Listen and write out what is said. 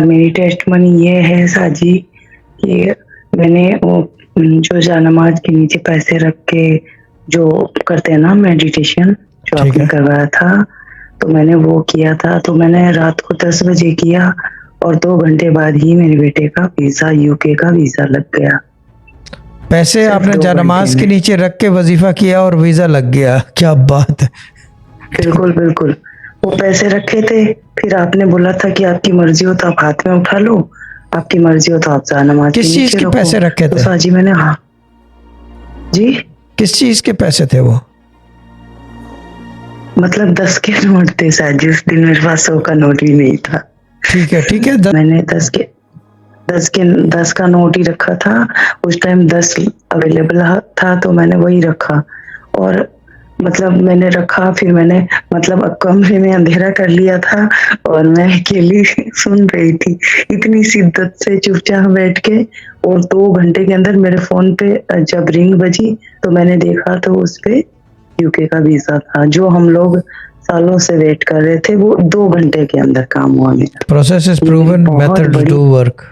मेरी test money ये है साजी कि मैंने वो जो जयनमाज़ के नीचे पैसे रख के जो करते हैं ना मेडिटेशन, जो ठीक आपने है। करवाया था, तो मैंने वो किया था। तो मैंने रात को 10 बजे किया और 2 घंटे बाद ही मेरे बेटे का वीज़ा, यूके का वीज़ा लग गया। पैसे सिर्फ आपने 2 घंटे जयनमाज़ के में। नीचे रख के वजीफा किया और वीजा लग गया, क्या बात है। ठीक। बिल्कुल, बिल्कुल। वो पैसे रखे थे, फिर आपने बोला था कि आपकी मर्ज़ी हो तो आप हाथ में उठा लो, आपकी मर्ज़ी हो तो आप जयनमाज़ के किस चीज नीचे के रखो। पैसे रखे तो थे? साजी मैंने हाँ जी? किस चीज के पैसे थे वो? मतलब 10 के नोट थे साजी, उस दिन मेरे पास 100 का नोट भी नहीं था। ठीक है, ठीक है। मैंने 10 का नोट ही रखा था। उस टाइम 10 अवेलेबल था तो मैंने वही रखा और मतलब मैंने रखा, फिर मैंने मतलब कमरे में अंधेरा कर लिया था और मैं अकेली सुन रही थी, इतनी शिद्दत से चुपचाप बैठ के। और 2 घंटे के अंदर मेरे फ़ोन पे जब रिंग बजी तो मैंने देखा तो उसपे यूके का वीज़ा था, जो हम लोग सालों से वेट कर रहे थे, वो 2 घंटे के अंदर काम हुआ मेरा। प्रोसेस इज ये मेरी प्रूवन, बहुत मेथड्स बड़ी डू वर्क।